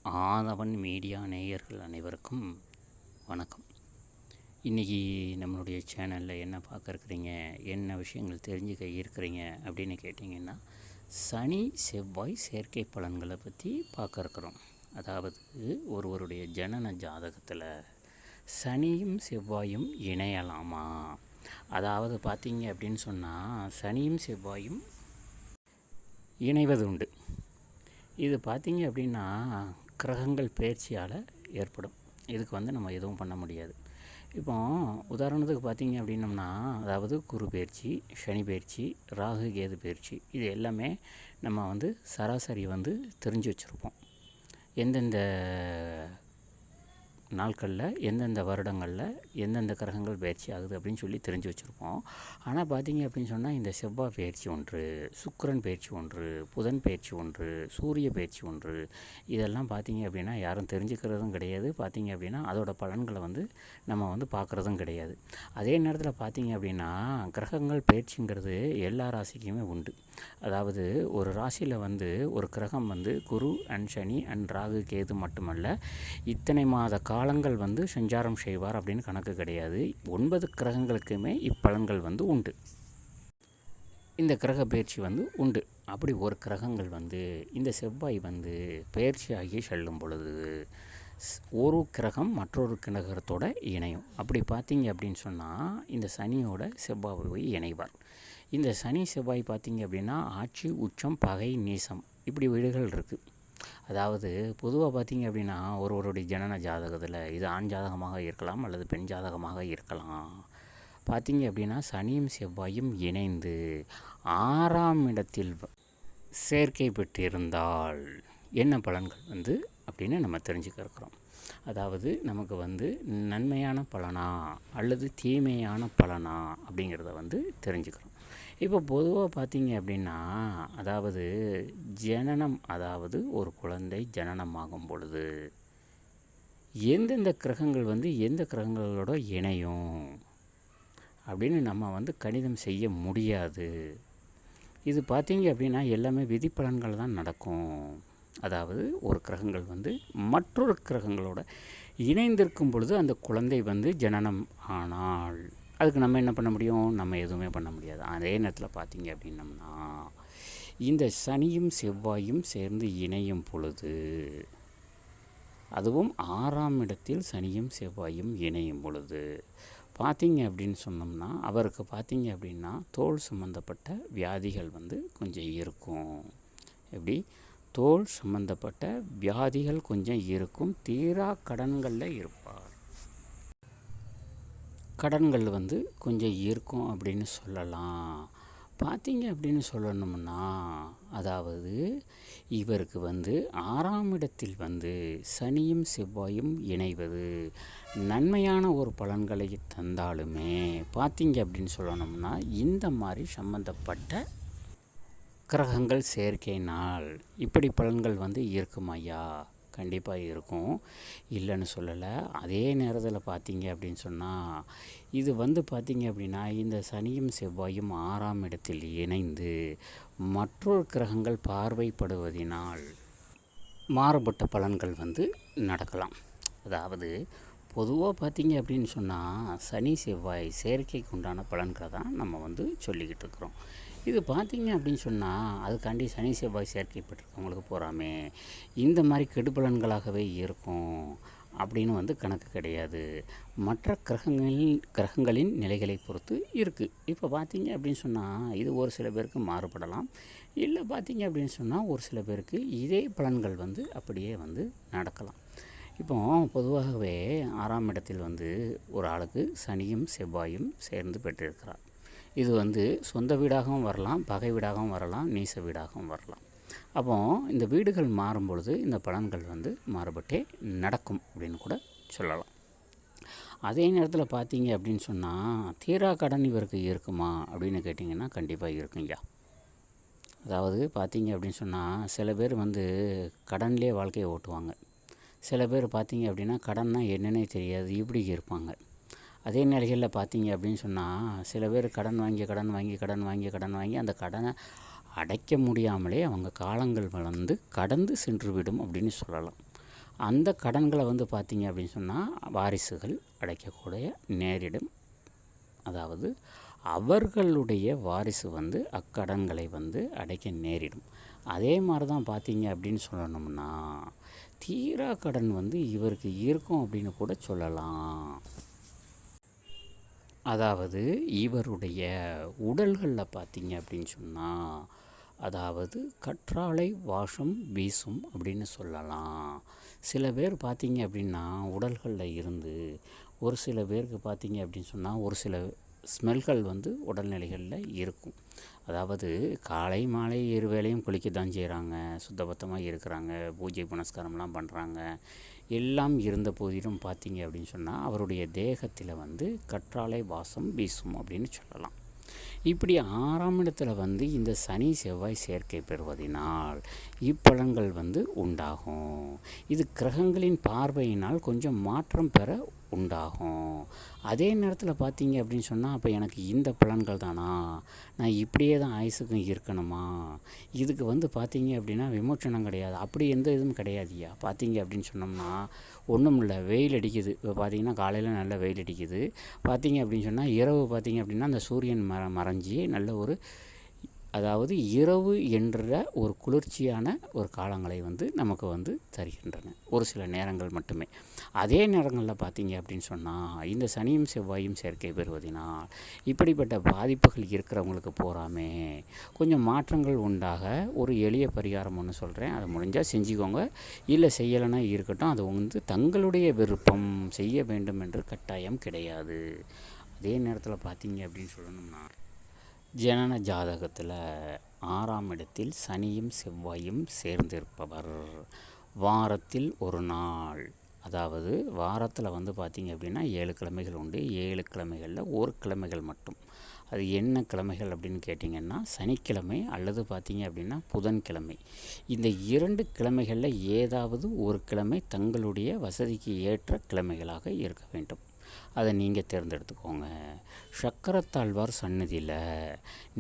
ஆதவன் media நேயர்கள் அனைவருக்கும் வணக்கம். இன்றைக்கி நம்மளுடைய சேனலில் என்ன பார்க்க இருக்கிறீங்க, என்ன விஷயங்கள் தெரிஞ்சுக்க இருக்கிறீங்க அப்படின்னு கேட்டிங்கன்னா, சனி செவ்வாய் சேர்க்கை பலன்களை பற்றி பார்க்க இருக்கிறோம். அதாவது ஒருவருடைய ஜனன ஜாதகத்தில் சனியும் செவ்வாயும் இணையலாமா? அதாவது பார்த்திங்க அப்படின்னு சொன்னால் சனியும் செவ்வாயும் இணைவது உண்டு. இது பார்த்திங்க அப்படின்னா கிரகங்கள் பயிற்சியால் ஏற்படும். இதுக்கு நம்ம எதுவும் பண்ண முடியாது. இப்போ உதாரணத்துக்கு பார்த்திங்க அப்படின்னம்னா, அதாவது குரு பயிற்சி, சனி பயிற்சி, ராகு கேது பயிற்சி, இது எல்லாமே நம்ம சராசரி தெரிஞ்சு வச்சுருப்போம். எந்தெந்த நாட்களில் எந்தெந்த வருடங்களில் எந்தெந்த கிரகங்கள் பயிற்சி ஆகுது அப்படின்னு சொல்லி தெரிஞ்சு வச்சுருப்போம். ஆனால் பார்த்திங்க அப்படின்னு சொன்னால் இந்த செவ்வாய் பயிற்சி ஒன்று, சுக்கிரன் பயிற்சி ஒன்று, புதன் பயிற்சி ஒன்று, சூரிய பயிற்சி ஒன்று, இதெல்லாம் பார்த்திங்க அப்படின்னா யாரும் தெரிஞ்சுக்கிறதும் கிடையாது. பார்த்திங்க அப்படின்னா அதோட பலன்களை நம்ம பார்க்குறதும் கிடையாது. அதே நேரத்தில் பார்த்திங்க அப்படின்னா கிரகங்கள் பயிற்சிங்கிறது எல்லா ராசிக்குமே உண்டு. அதாவது ஒரு ராசியில் ஒரு கிரகம் குரு அண்ட் சனி அண்ட் ராகு கேது மட்டுமல்ல, இத்தனை மாத காலங்கள் சஞ்சாரம் செய்வார் அப்படின்னு கணக்கு கிடையாது. 9 கிரகங்களுக்குமே இப்பலன்கள் உண்டு. இந்த கிரக பயிற்சி உண்டு. அப்படி ஒரு கிரகங்கள் இந்த செவ்வாய் பயிற்சியாகி செல்லும் பொழுது ஒரு கிரகம் மற்றொரு கிரகத்தோட இணையும். அப்படி பார்த்தீங்க அப்படின்னு சொன்னால் இந்த சனியோட செவ்வாய் இணைவார். இந்த சனி செவ்வாய் பார்த்திங்க அப்படின்னா ஆட்சி, உச்சம், பகை, நீசம், இப்படி வீடுகள் இருக்குது. அதாவது பொதுவாக பார்த்திங்க அப்படின்னா ஒருவருடைய ஜனன ஜாதகத்தில் இது ஆண் ஜாதகமாக இருக்கலாம் அல்லது பெண் ஜாதகமாக இருக்கலாம். பார்த்திங்க அப்படின்னா சனியும் செவ்வாயும் இணைந்து 6ஆம் இடத்தில் சேர்க்கை பெற்றிருந்தால் என்ன பலன்கள் அப்படின்னு நம்ம தெரிஞ்சுக்க இருக்கிறோம். அதாவது நமக்கு நன்மையான பலனா அல்லது தீமையான பலனா அப்படிங்கிறத தெரிஞ்சுக்கிறோம். இப்போ பொதுவாக பார்த்திங்க அப்படின்னா அதாவது ஜனனம், அதாவது ஒரு குழந்தை ஜனனமாகும் பொழுது எந்தெந்த கிரகங்கள் எந்த கிரகங்களோட இணையும் அப்படின்னு நம்ம கணிதம் செய்ய முடியாது. இது பார்த்திங்க அப்படின்னா எல்லாமே விதிப்பலன்கள் தான் நடக்கும். அதாவது ஒரு கிரகங்கள் மற்றொரு கிரகங்களோட இணைந்திருக்கும் பொழுது அந்த குழந்தை ஜனனம் ஆனால் அதுக்கு நம்ம என்ன பண்ண முடியும்? நம்ம எதுவுமே பண்ண முடியாது. அதே நேரத்தில் பார்த்திங்க அப்படின்னம்னா இந்த சனியும் செவ்வாயும் சேர்ந்து இணையும் பொழுது, அதுவும் 6ஆம் இடத்தில் சனியும் செவ்வாயும் இணையும் பொழுது பார்த்திங்க அப்படின்னு சொன்னோம்னா அவருக்கு பார்த்திங்க அப்படின்னா தோல் சம்மந்தப்பட்ட வியாதிகள் கொஞ்சம் இருக்கும். எப்படி? தோல் சம்மந்தப்பட்ட வியாதிகள் கொஞ்சம் இருக்கும். தீரா கடன்களில் இருப்பார். கடன்கள் கொஞ்சம் இருக்கும் அப்படின்னு சொல்லலாம். பார்த்திங்க அப்படின்னு சொல்லணும்னா அதாவது இவருக்கு 6ஆம் இடத்தில் சனியும் செவ்வாயும் இணைவது நன்மையான ஒரு பலன்களை தந்தாலுமே பார்த்திங்க அப்படின்னு சொல்லணும்னா இந்த மாதிரி சம்மந்தப்பட்ட கிரகங்கள் சேர்க்கையினால் இப்படி பலன்கள் இருக்குமாய்யா? கண்டிப்பாக இருக்கும், இல்லைன்னு சொல்லலை. அதே நேரத்தில் பார்த்திங்க அப்படின்னு சொன்னால் இது பார்த்திங்க அப்படின்னா இந்த சனியும் செவ்வாயும் 6ஆம் இடத்தில் இணைந்து மற்றொரு கிரகங்கள் பார்வைப்படுவதினால் மாறுபட்ட பலன்கள் நடக்கலாம். அதாவது பொதுவாக பார்த்திங்க அப்படின்னு சொன்னால் சனி செவ்வாய் செயற்கைக்கு உண்டான பலன்களை தான் நம்ம சொல்லிக்கிட்டு இருக்கிறோம். இது பார்த்திங்க அப்படின்னு சொன்னால் அதுக்காண்டி சனி செவ்வாய் செயற்கைப்பட்டிருக்கவங்களுக்கு போகாமே இந்த மாதிரி கெடுபலன்களாகவே இருக்கும் அப்படின்னு கணக்கு கிடையாது. மற்ற கிரகங்களின் நிலைகளை பொறுத்து இருக்குது. இப்போ பார்த்திங்க அப்படின்னு சொன்னால் இது ஒரு சில பேருக்கு மாறுபடலாம். இல்லை பார்த்திங்க அப்படின்னு சொன்னால் ஒரு சில பேருக்கு இதே பலன்கள் அப்படியே நடக்கலாம். இப்போ பொதுவாகவே 6ஆம் இடத்தில் ஒரு ஆளுக்கு சனியும் செவ்வாயும் சேர்ந்து பெற்றிருக்கிறார். இது சொந்த வீடாகவும் வரலாம், பகை வீடாகவும் வரலாம், நீச வீடாகவும் வரலாம். அப்போது இந்த வீடுகள் மாறும் பொழுது இந்த பலன்கள் மாறுபட்டே நடக்கும் அப்படின்னு கூட சொல்லலாம். அதே நேரத்தில் பார்த்தீங்க அப்படின்னு சொன்னால் தீரா கடன் இவருக்கு இருக்குமா அப்படின்னு கேட்டிங்கன்னா கண்டிப்பாக இருக்குங்க. அதாவது பார்த்தீங்க அப்படின்னு சொன்னால் சில பேர் கடன்லேயே வாழ்க்கையை ஓட்டுவாங்க. சில பேர் பார்த்தீங்க அப்படின்னா கடன்னா என்னன்னே தெரியாது, இப்படி இருப்பாங்க. அதே நிலைகளில் பார்த்தீங்க அப்படின்னு சொன்னால் சில பேர் கடன் வாங்கி அந்த கடனை அடைக்க முடியாமலே அவங்க காலங்கள் கடந்து சென்று விடும் அப்படின்னு சொல்லலாம். அந்த கடன்களை வந்து பார்த்திங்க அப்படின்னு சொன்னால் வாரிசுகள் அடைக்கக்கூடிய நேரிடும். அதாவது அவர்களுடைய வாரிசு வந்து அக்கடன்களை வந்து அடைக்க நேரிடும். அதே மாதிரி தான் பார்த்தீங்க அப்படின்னு சொல்லணும்னா தீரா கடன் வந்து இவருக்கு இருக்கும் அப்படின்னு கூட சொல்லலாம். அதாவது இவருடைய உடல்களில் பார்த்தீங்க அப்படின்னு சொன்னால் அதாவது கற்றாழை வாசம் வீசும் அப்படின்னு சொல்லலாம். சில பேர் பார்த்தீங்க அப்படின்னா உடல்களில் இருந்து ஒரு சில பேருக்கு பார்த்தீங்க அப்படின்னு சொன்னால் ஒரு சில ஸ்மெல்கள் வந்து உடல்நிலைகளில் இருக்கும். அதாவது காலை மாலை வேளையும் குளிக்க தான் செய்கிறாங்க, சுத்தபத்தமாக இருக்கிறாங்க, பூஜை புனஸ்காரம்லாம் பண்ணுறாங்க. எல்லாம் இருந்த போதிலும் பார்த்தீங்க அப்படின்னு சொன்னால் அவருடைய தேகத்தில் வந்து கற்றாழை வாசம் வீசும் அப்படின்னு சொல்லலாம். இப்படி 6ஆம் இடத்துல வந்து இந்த சனி செவ்வாய் சேர்க்கை பெறுவதினால் இப்பலன்கள் வந்து உண்டாகும். இது கிரகங்களின் பார்வையினால் கொஞ்சம் மாற்றம் பெற உண்டாகும். அதே நேரத்தில் பார்த்தீங்க அப்படின்னு சொன்னால் அப்போ எனக்கு இந்த பலன்கள் தானா, நான் இப்படியே தான் ஆயுசுக்கும் இருக்கணுமா, இதுக்கு வந்து பார்த்தீங்க அப்படின்னா விமோச்சனம் கிடையாது, அப்படி எந்த இதுவும் கிடையாதுயா. பார்த்தீங்க அப்படின்னு சொன்னோம்னா ஒன்றும் இல்லை, வெயில் அடிக்குது. இப்போ பார்த்தீங்கன்னா காலையில் நல்ல வெயில் அடிக்குது. பார்த்தீங்க அப்படின்னு சொன்னால் இரவு பார்த்தீங்க அப்படின்னா அந்த சூரியன் மறைஞ்சி நல்ல ஒரு அதாவது இரவு என்ற ஒரு குளிர்ச்சியான ஒரு காலங்களை வந்து நமக்கு வந்து தருகின்றன ஒரு சில நேரங்கள் மட்டுமே. அதே நேரங்களில் பார்த்தீங்க அப்படின்னு சொன்னால் இந்த சனியும் செவ்வாயும் சேர்க்கை பெறுவதினால் இப்படிப்பட்ட பாதிப்புகள் இருக்கிறவங்களுக்கு போகாமே கொஞ்சம் மாற்றங்கள் உண்டாக ஒரு எளிய பரிகாரம் ஒன்று சொல்கிறேன். அதை முடிஞ்சால் செஞ்சுக்கோங்க, இல்லை செய்யலைன்னா இருக்கட்டும். அது வந்து தங்களுடைய விருப்பம், செய்ய வேண்டும் என்று கட்டாயம் கிடையாது. அதே நேரத்தில் பார்த்தீங்க அப்படின்னு சொல்லணும்னா ஜனன ஜாதகத்தில் 6ஆம் இடத்தில் சனியும் செவ்வாயும் சேர்ந்திருப்பவர் வாரத்தில் ஒரு நாள், அதாவது வாரத்தில் வந்து பார்த்திங்க அப்படின்னா 7 கிழமைகள் உண்டு. 7 கிழமைகளில் ஒரு கிழமைகள் மட்டும். அது என்ன கிழமைகள் அப்படின்னு கேட்டிங்கன்னா சனிக்கிழமை அல்லது பார்த்திங்க அப்படின்னா புதன்கிழமை. இந்த 2 கிழமைகளில் ஏதாவது ஒரு கிழமை தங்களுடைய வசதிக்கு ஏற்ற கிழமைகளாக இருக்க வேண்டும். அதை நீங்கள் தேர்ந்தெடுத்துக்கோங்க. சக்கரத்தாழ்வார் சன்னதியில்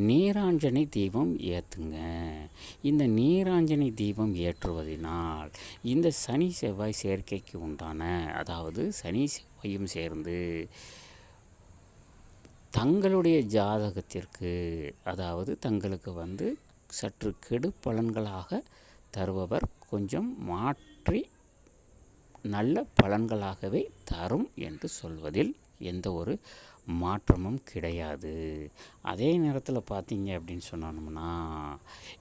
நீராஞ்சனை தீபம் ஏற்றுங்க. இந்த நீராஞ்சனை தீபம் ஏற்றுவதனால் இந்த சனி செவ்வாய் சேர்க்கைக்கு உண்டான, அதாவது சனி செவ்வாயும் சேர்ந்து தங்களுடைய ஜாதகத்திற்கு, அதாவது தங்களுக்கு வந்து சற்று கெடு பலன்களாக தருபவர் கொஞ்சம் மாற்றி நல்ல பலன்களாகவே தரும் என்று சொல்வதில் எந்த ஒரு மாற்றமும் கிடையாது. அதே நேரத்தில் பார்த்தீங்க அப்படின்னு சொன்னோம்னா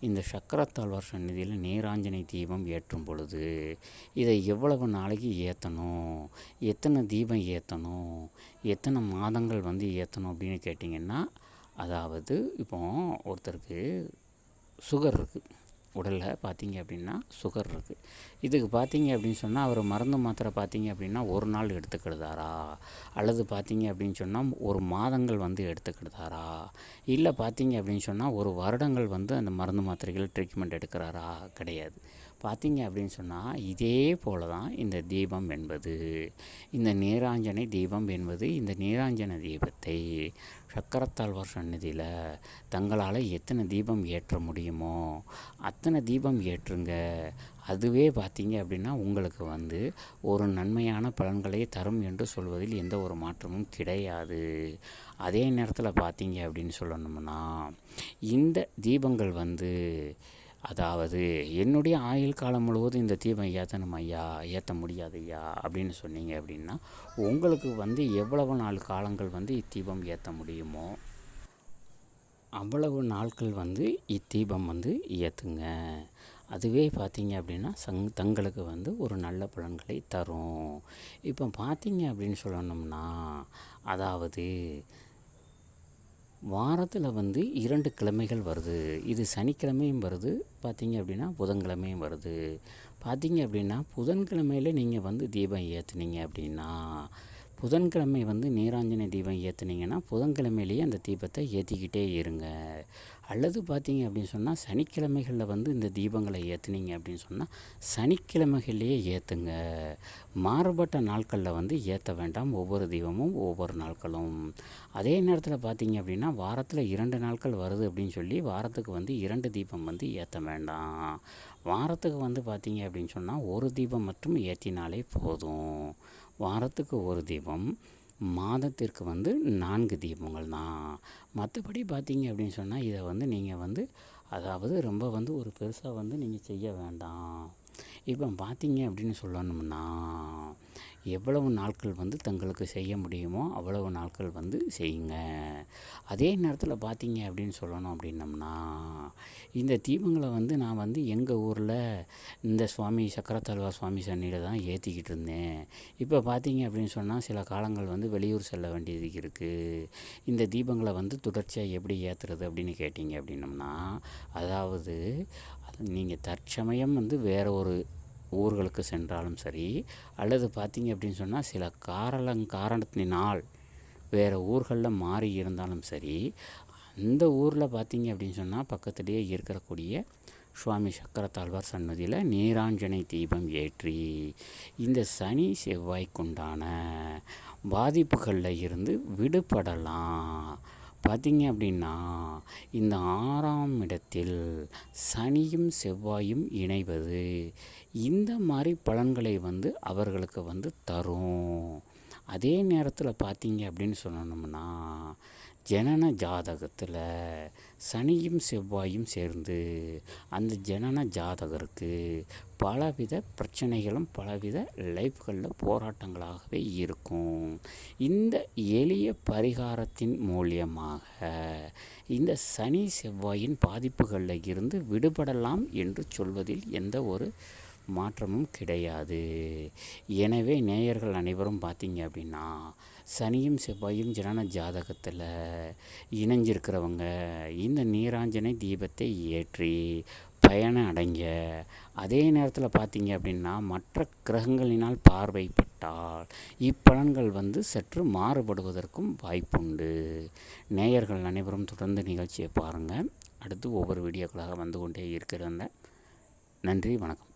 இந்த சக்கரத்தாழ்வார் சந்நிதியில் நீராஞ்சனை தீபம் ஏற்றும் பொழுது இதை எவ்வளவு நாளைக்கு ஏற்றணும், எத்தனை தீபம் ஏற்றணும், எத்தனை மாதங்கள் வந்து ஏற்றணும் அப்படின்னு கேட்டிங்கன்னா, அதாவது இப்போ ஒருத்தருக்கு சுகர் இருக்குது, உடலில் பார்த்தீங்க அப்படின்னா சுகர் இருக்குது. இதுக்கு பார்த்தீங்க அப்படின்னு சொன்னால் அவர் மருந்து மாத்திரை பார்த்தீங்க அப்படின்னா ஒரு நாள் எடுத்துக்கிடுதாரா, அல்லது பார்த்தீங்க அப்படின்னு சொன்னால் ஒரு மாதங்கள் வந்து எடுத்துக்கிடுதாரா, இல்லை பார்த்தீங்க அப்படின்னு சொன்னால் ஒரு வருடங்கள் வந்து அந்த மருந்து மாத்திரைகள் ட்ரீட்மெண்ட் எடுக்கிறாரா? கிடையாது. பார்த்தீங்க அப்படின்னு சொன்னால் இதே போல தான் இந்த தீபம் என்பது, இந்த நீராஞ்சனை தீபம் என்பது, இந்த நீராஞ்சன தீபத்தை சக்கரத்தாழ்வார் சன்னதியில் தங்களால் எத்தனை தீபம் ஏற்ற முடியுமோ அத்தனை தீபம் ஏற்றுங்க. அதுவே பார்த்தீங்க அப்படின்னா உங்களுக்கு வந்து ஒரு நன்மையான பலன்களை தரும் என்று சொல்வதில் எந்த ஒரு மாற்றமும் கிடையாது. அதே நேரத்தில் பார்த்தீங்க அப்படின்னு சொல்லணும்னா இந்த தீபங்கள் வந்து, அதாவது என்னுடைய ஆயுள் காலம் முழுவதும் இந்த தீபம் ஏற்றணும் ஐயா, ஏற்ற முடியாது ஐயா அப்படின்னு சொன்னீங்க அப்படின்னா உங்களுக்கு வந்து எவ்வளவு நாள் காலங்கள் வந்து இத்தீபம் ஏற்ற முடியுமோ அவ்வளவு நாட்கள் வந்து இத்தீபம் வந்து ஏற்றுங்க. அதுவே பார்த்தீங்க அப்படின்னா தங்களுக்கு வந்து ஒரு நல்ல பலன்களை தரும். இப்போ பார்த்தீங்க அப்படின்னு சொல்லணும்னா, அதாவது வாரத்தில் வந்து 2 கிழமைகள் வருது. இது சனிக்கிழமையும் வருது, பார்த்தீங்க அப்படின்னா புதன்கிழமையும் வருது. பார்த்தீங்க அப்படின்னா புதன்கிழமையில் நீங்கள் வந்து தீபம் ஏற்றுனீங்க அப்படின்னா புதன்கிழமை வந்து நீராஞ்சனை தீபம் ஏற்றுனீங்கன்னா புதன்கிழமையிலேயே அந்த தீபத்தை ஏற்றிக்கிட்டே இருங்க. அல்லது பார்த்தீங்க அப்படின்னு சொன்னால் சனிக்கிழமைகளில் வந்து இந்த தீபங்களை ஏற்றுனீங்க அப்படின்னு சொன்னால் சனிக்கிழமைகள்லேயே ஏற்றுங்க. மாறுபட்ட நாட்களில் வந்து ஏற்ற வேண்டாம், ஒவ்வொரு தீபமும் ஒவ்வொரு நாட்களும். அதே நேரத்தில் பார்த்தீங்க அப்படின்னா வாரத்தில் 2 நாட்கள் வருது அப்படின்னு சொல்லி வாரத்துக்கு வந்து 2 தீபம் வந்து ஏற்ற வேண்டாம். வாரத்துக்கு வந்து பார்த்தீங்க அப்படின்னு சொன்னால் ஒரு தீபம் மட்டும் ஏற்றினாலே போதும். வாரத்துக்கு ஒரு தீபம், மாதத்திற்கு வந்து 4 தீபங்கள் தான். மற்றபடி பார்த்தீங்க அப்படின்னு சொன்னால் இதை வந்து நீங்கள் வந்து அதாவது ரொம்ப வந்து ஒரு பெருசாக வந்து நீங்கள் செய்ய வேண்டாம். இப்போ பார்த்தீங்க அப்படின்னு சொல்லணும்னா எவ்வளவு நாட்கள் வந்து தங்களுக்கு செய்ய முடியுமோ அவ்வளவு நாட்கள் வந்து செய்யுங்க. அதே நேரத்தில் பார்த்தீங்க அப்படின்னு சொல்லணும் அப்படின்னம்னா இந்த தீபங்களை வந்து நான் வந்து எங்கள் ஊரில் இந்த சுவாமி சக்கரத்தாழ்வார் சுவாமி சன்னியில் தான் ஏற்றிக்கிட்டு இருந்தேன். இப்போ பார்த்தீங்க அப்படின்னு சொன்னால் சில காலங்கள் வந்து வெளியூர் செல்ல வேண்டியது இருக்குது. இந்த தீபங்களை வந்து தொடர்ச்சியாக எப்படி ஏற்றுறது அப்படின்னு கேட்டிங்க அப்படின்னம்னா அதாவது நீங்கள் தற்சமயம் வந்து வேறு ஒரு ஊர்களுக்கு சென்றாலும் சரி, அல்லது பார்த்தீங்க அப்படின்னு சொன்னால் சில காரணத்தினால் வேறு ஊர்களில் மாறி இருந்தாலும் சரி, அந்த ஊரில் பார்த்தீங்க அப்படின்னு சொன்னால் பக்கத்துலேயே இருக்கக்கூடிய சுவாமி சக்கரத்தாழ்வார் சன்னதியில் நீராஞ்சனை தீபம் ஏற்றி இந்த சனி செவ்வாய்க்குண்டான பாதிப்புகளில் இருந்து விடுபடலாம். பார்த்தீங்க அப்படின்னா இந்த 6ஆம் இடத்தில் சனியும் செவ்வாயும் இணைவது இந்த மாதிரி பலன்களை வந்து அவர்களுக்கு வந்து தரும். அதே நேரத்தில் பார்த்தீங்க அப்படின்னு சொல்லணும்னா ஜனன ஜாதகத்தில் சனியும் செவ்வாயும் சேர்ந்து அந்த ஜனன ஜாதகருக்கு பலவித பிரச்சனைகளும் பலவித லைஃப்களில் போராட்டங்களாகவே இருக்கும். இந்த எளிய பரிகாரத்தின் மூலியமாக இந்த சனி செவ்வாயின் பாதிப்புகளில் இருந்து விடுபடலாம் என்று சொல்வதில் எந்த ஒரு மாற்றமும் கிடையாது. எனவே நேயர்கள் அனைவரும் பார்த்தீங்க அப்படின்னா சனியும் செவ்வாயும் ஜனன ஜாதகத்தில் இணைஞ்சிருக்கிறவங்க இந்த நீராஞ்சனை தீபத்தை ஏற்றி பயணம் அடைங்க. அதே நேரத்தில் பார்த்தீங்க அப்படின்னா மற்ற கிரகங்களினால் பார்வைப்பட்டால் இப்பலன்கள் வந்து சற்று மாறுபடுவதற்கும் வாய்ப்புண்டு. நேயர்கள் அனைவரும் தொடர்ந்து நிகழ்ச்சியை பாருங்கள். அடுத்து ஒவ்வொரு வீடியோக்களாக வந்து கொண்டே இருக்கிறாங்க. நன்றி, வணக்கம்.